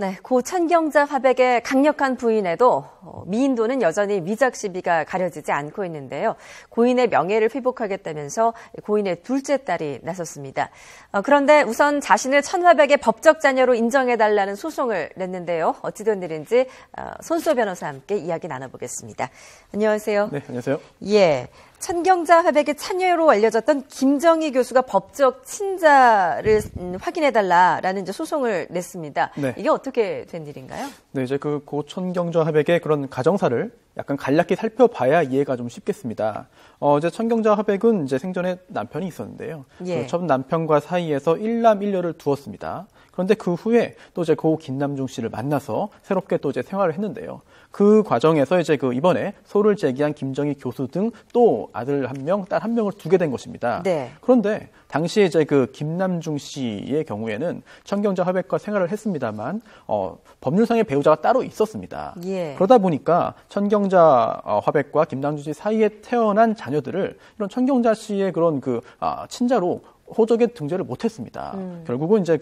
네, 고 천경자 화백의 강력한 부인에도 미인도는 여전히 위작 시비가 가려지지 않고 있는데요. 고인의 명예를 회복하겠다면서 고인의 둘째 딸이 나섰습니다. 그런데 우선 자신을 천화백의 법적 자녀로 인정해달라는 소송을 냈는데요. 어찌 된 일인지 손수호 변호사와 함께 이야기 나눠보겠습니다. 안녕하세요. 네, 안녕하세요. 예. 천경자 화백의 차녀로 알려졌던 김정희 교수가 법적 친자를 확인해달라라는 이제 소송을 냈습니다. 네. 이게 어떻게 된 일인가요? 네, 이제 그 고 천경자 화백의 그런 가정사를 약간 간략히 살펴봐야 이해가 좀 쉽겠습니다. 이제 천경자 화백은 이제 생전에 남편이 있었는데요. 예. 그 첫 남편과 사이에서 일남일녀를 두었습니다. 그런데 그 후에 또 이제 고 김남중 씨를 만나서 새롭게 또 이제 생활을 했는데요. 그 과정에서 이제 그 이번에 소를 제기한 김정희 교수 등 또 아들 한 명, 딸 한 명을 두게 된 것입니다. 네. 그런데 당시에 이제 그 김남중 씨의 경우에는 천경자 화백과 생활을 했습니다만 법률상의 배우자가 따로 있었습니다. 예. 그러다 보니까 천경자 화백과 김남중 씨 사이에 태어난 자녀들을 이런 천경자 씨의 그런 친자로 호적에 등재를 못했습니다. 결국은 이제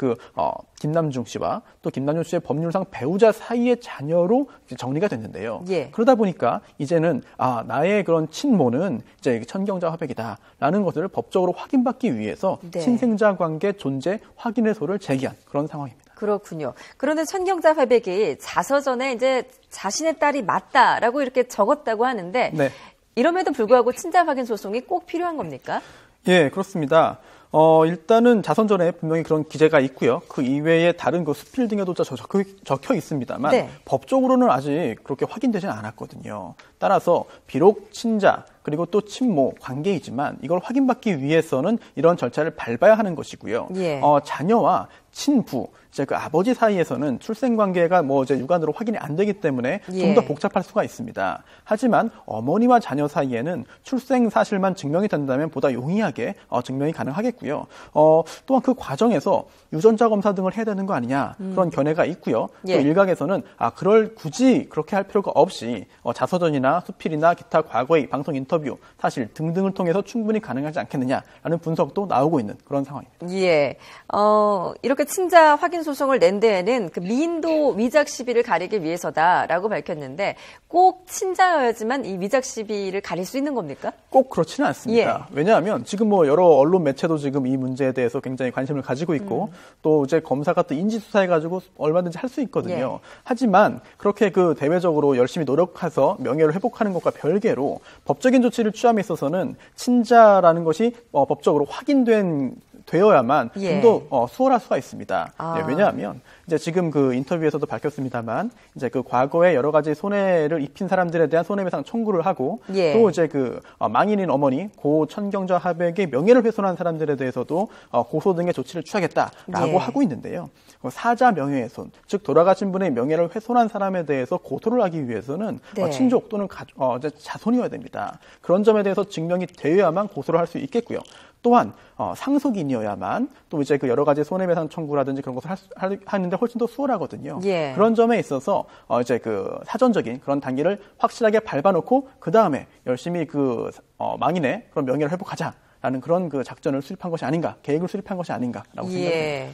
김남중 씨와 또 김남중 씨의 법률상 배우자 사이의 자녀로 정리가 됐는데요. 예. 그러다 보니까 이제는 나의 그런 친모는 이제 천경자 화백이다라는 것을 법적으로 확인받기 위해서 네. 친생자 관계 존재 확인의소를 제기한 그런 상황입니다. 그렇군요. 그런데 천경자 화백이 자서전에 이제 자신의 딸이 맞다라고 이렇게 적었다고 하는데 네. 이럼에도 불구하고 친자 확인 소송이 꼭 필요한 겁니까? 예, 그렇습니다. 일단은 자선전에 분명히 그런 기재가 있고요. 그 이외에 다른 수필 등에도 적혀 있습니다만 네. 법적으로는 아직 그렇게 확인되지는 않았거든요. 따라서 비록 친자 그리고 또 친모 관계이지만 이걸 확인받기 위해서는 이런 절차를 밟아야 하는 것이고요. 예. 자녀와 친부, 이제 그 아버지 사이에서는 출생 관계가 이제 육안으로 확인이 안 되기 때문에 예. 좀 더 복잡할 수가 있습니다. 하지만 어머니와 자녀 사이에는 출생 사실만 증명이 된다면 보다 용이하게 증명이 가능하겠고요. 또한 그 과정에서 유전자 검사 등을 해야 되는 거 아니냐 그런 견해가 있고요. 예. 또 일각에서는 굳이 그렇게 할 필요가 없이 자서전이나 수필이나 기타 과거의 방송 인터뷰 사실 등등을 통해서 충분히 가능하지 않겠느냐라는 분석도 나오고 있는 그런 상황입니다. 예. 이렇게 친자 확인 소송을 낸 데에는 그 미인도 위작 시비를 가리기 위해서다라고 밝혔는데 꼭 친자여야지만 이 위작 시비를 가릴 수 있는 겁니까? 꼭 그렇지는 않습니다. 예. 왜냐하면 지금 여러 언론 매체도 지금 이 문제에 대해서 굉장히 관심을 가지고 있고 또 이제 검사가 또 인지 수사해가지고 얼마든지 할 수 있거든요. 예. 하지만 그렇게 대외적으로 열심히 노력해서 명예를 회복하는 것과 별개로 법적인 조치를 취함에 있어서는 친자라는 것이 법적으로 되어야만 예. 좀 더 수월할 수가 있습니다. 아. 네, 왜냐하면 이제 지금 인터뷰에서도 밝혔습니다만 이제 과거에 여러 가지 손해를 입힌 사람들에 대한 손해배상 청구를 하고 예. 또 이제 망인인 어머니 고 천경자 화백의 명예를 훼손한 사람들에 대해서도 고소 등의 조치를 취하겠다라고 예. 하고 있는데요. 사자 명예훼손, 즉 돌아가신 분의 명예를 훼손한 사람에 대해서 고소를 하기 위해서는 네. 친족 또는 자손이어야 됩니다. 그런 점에 대해서 증명이 되어야만 고소를 할 수 있겠고요. 또한 상속인이어야만 또 이제 여러 가지 손해배상 청구라든지 그런 것을 하는데 훨씬 더 수월하거든요. 예. 그런 점에 있어서 이제 사전적인 그런 단계를 확실하게 밟아놓고 그 다음에 열심히 망인의 그런 명예를 회복하자라는 그런 작전을 수립한 것이 아닌가, 계획을 수립한 것이 아닌가라고 생각합니다. 예.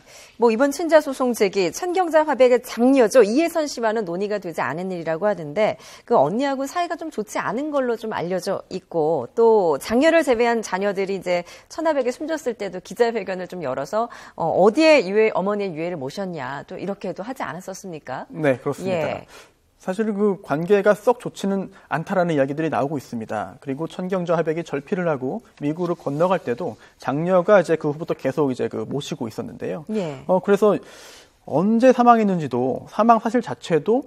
이번 친자 소송 제기 천경자 화백의 장녀죠. 이혜선 씨와는 논의가 되지 않은 일이라고 하던데 그 언니하고 사이가 좀 좋지 않은 걸로 좀 알려져 있고 또 장녀를 제외한 자녀들이 이제 천화백에 숨졌을 때도 기자회견을 좀 열어서 어디에 어머니의 유해를 모셨냐 또 이렇게도 하지 않았었습니까? 네, 그렇습니다. 예. 사실 관계가 썩 좋지는 않다라는 이야기들이 나오고 있습니다. 그리고 천경자 화백이 절필을 하고 미국으로 건너갈 때도 장녀가 이제 그 후부터 계속 모시고 있었는데요. 예. 그래서 언제 사망했는지도 사망 사실 자체도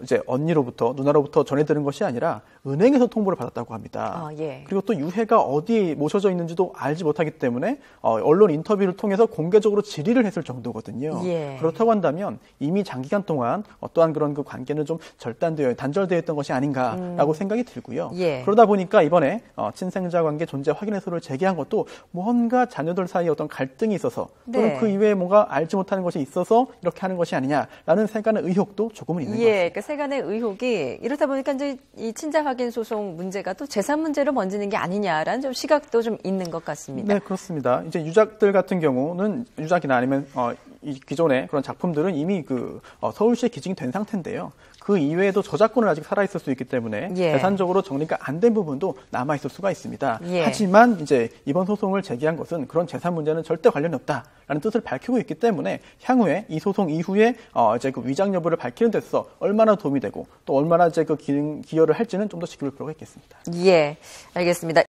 이제 언니로부터 누나로부터 전해 들은 것이 아니라 은행에서 통보를 받았다고 합니다. 예. 그리고 또 유해가 어디에 모셔져 있는지도 알지 못하기 때문에 언론 인터뷰를 통해서 공개적으로 질의를 했을 정도거든요. 예. 그렇다고 한다면 이미 장기간 동안 어떠한 그런 관계는 좀 단절되어 있던 것이 아닌가라고 생각이 들고요. 예. 그러다 보니까 이번에 친생자 관계 존재 확인의소를 제기한 것도 뭔가 자녀들 사이에 어떤 갈등이 있어서 또는 네. 그 이외에 뭔가 알지 못하는 것이 있어서 이렇게 하는 것이 아니냐라는 세간의 의혹도 조금은 있는 것 같습니다. 그러니까 세간의 의혹이 이렇다 보니까 이제 이 친자 확인 소송 문제가 또 재산 문제로 번지는 게 아니냐라는 좀 시각도 좀 있는 것 같습니다. 네, 그렇습니다. 이제 유작들 같은 경우는 유작이나 아니면 이 기존의 그런 작품들은 이미 서울시에 기증이 된 상태인데요. 그 이외에도 저작권은 아직 살아있을 수 있기 때문에 예. 재산적으로 정리가 안 된 부분도 남아있을 수가 있습니다. 예. 하지만 이제 이번 소송을 제기한 것은 그런 재산 문제는 절대 관련이 없다라는 뜻을 밝히고 있기 때문에 향후에 이 소송 이후에 이제 그 위장 여부를 밝히는 데서 얼마나 도움이 되고 또 얼마나 이제 그 기여를 할지는 좀 더 지켜볼 필요가 있겠습니다. 예, 알겠습니다.